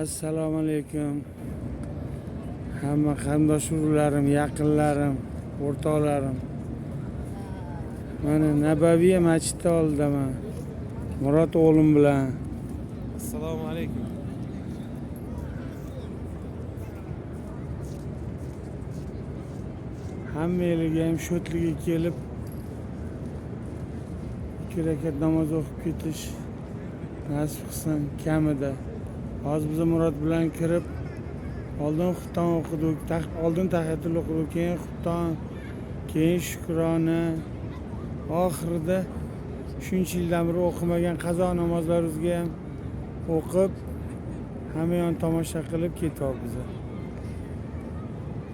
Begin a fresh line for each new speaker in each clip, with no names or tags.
Assalomu alaykum. Hamma qarindosh urug'larim, yaqinlarim, o'rtoqlarim. Mana Nabaviy masjidi oldidaman. Murod o'g'lim bilan.
Assalomu alaykum.
Hammalarga ham shodligiga kelib 2 rakat namoz o'qib ketish nasib qilsin kamida. Hozir biz Murod bilan kirib oldin xufton o'qidik, oldin tahiyatul o'qidik, keyin xufton, keyin shukrona, oxirida shuncha yildan beri o'qimagan qazo namozlarimizga ham o'qib hamma yon tomosha qilib ketyapmiz.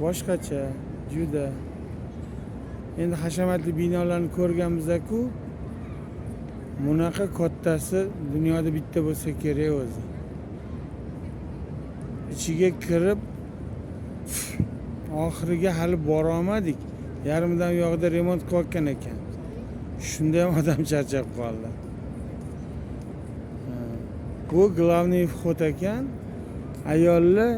Boshqacha juda. Endi hashamatli binolarni ko'rganmiz-ku, bunaqa kattasi dunyoda bitta bo'lsa kerak o'zi. İçiga kirib oxiriga hali bora olmadik. Yarmidan yo'g'ida remont qilayotgan ekan. Shunda ham odam charchab qoldi. Bu главный vxod ekan. Ayollar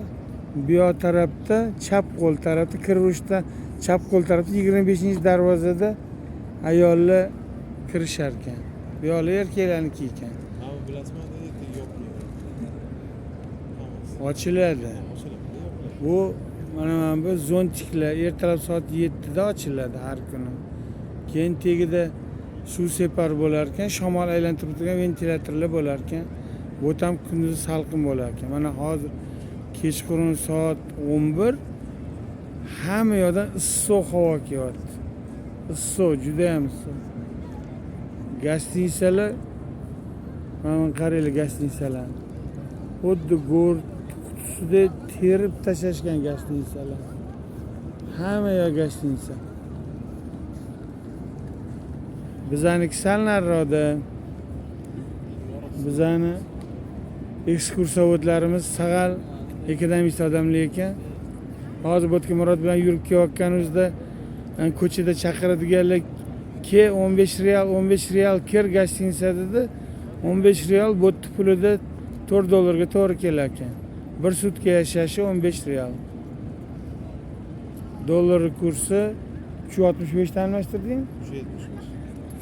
bu yoq tarafda, chap qo'l tarafda kirishda, chap qo'l tarafda 25-darvozada ayollar kirishar ekan. Bu yoqlar erkaklarniki ekan.
Hamma bilasizmi, dedi, yopmaydi.
Ochiladi. Bu mana bu zontiklar ertalab soat 7da ochiladi har kuni. Keyin tegida suv separ bo'lar ekan, shamol aylantirib turgan ventilyatorlar bo'lar ekan. Bu ham kunduz salqin bo'lar ekan. Mana hozir kechqurun soat 11 hamma yoqdan issiq havo kelyapti. Issiq, juda ham issiq. Gastinisalar, mana qaranglar gastinisalar. Xuddi go'r qutisida terib tashlashgan gastinisalar. Hamma yoq gastinisa. Bizaniki sal nariroqda. Bizani ekskursiyachilarimiz sag'al ekonomist odamlar ekan. Hozir bo'tga Murod bilan yurib kelayotganimizda ko'chada chaqiradiganlar ke 15 real kir gastinisa dedi. 15 real bo'tni pulida $4 to'g'ri kelar ekan. Bir sutka yashashi 15 real. Dollar kursi 365 dan almashtirding?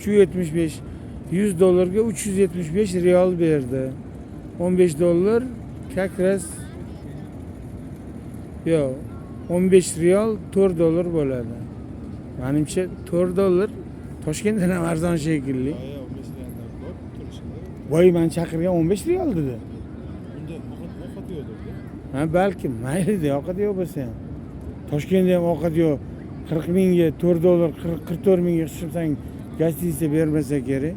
375. $100 375 real berdi. $15 как раз yo'q. 15 real $4 bo'ladi. Menimcha $4 Toshkentdan ham arzon shekilli. Voy, men chaqirgan 15 real dedi.
Unda ovqat yo'qdir.
Ha, balki mayli, ovqat yo'q bo'lsa ham. Toshkentda ham ovqat yo'q. 40 mingga $4, 44 mingga hisoblasang gastinitsa bermasa kerak.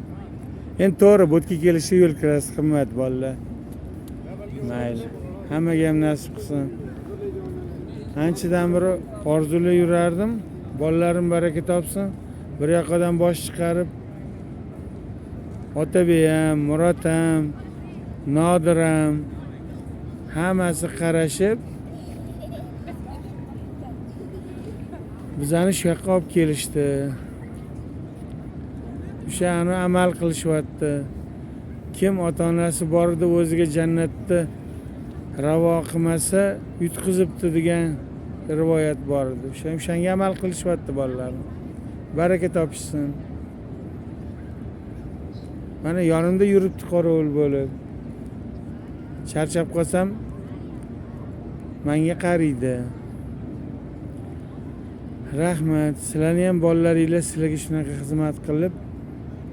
Endi to'g'ri, bo'tga kelishda yo'l kirasi qimmat bolalar. Mayli. Hammaga ham nasib qilsin. Anchadan beri orzular yurardim. Bolalarim baraka topsin. Bir yoqdan bosh chiqarib Otabek ham, Murod ham, Nodir ham hammasi qarashib bizani shu yoqqa olib kelishdi. O'shani amal qilishyapti. Kim ota-onasi bor edi o'ziga jannatda ravo qilmasa yutqizibdi degan rivoyat bor edi. O'shanga amal qilishyapti bolalar. Baraka topishsin. Mana yonimda yuribdi qorovul bo'lib. Charchab qolsam menga qaraydi. Rahmat. Sizlarni ham bolalaringlar sizlarga shunaqa xizmat qilib,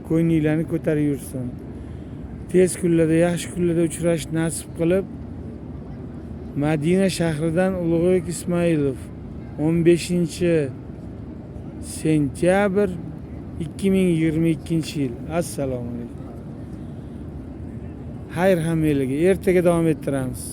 ko'nglinglarni ko'tarib yursin. Tez kunlarda, yaxshi kunlarda uchrash nasib qilib, Madina shahridan Ulug'bek Ismoilov 15-sentyabr 2022-yil. Assalomu alaykum. Xayr hammalarga. Ertaga davom ettiramiz.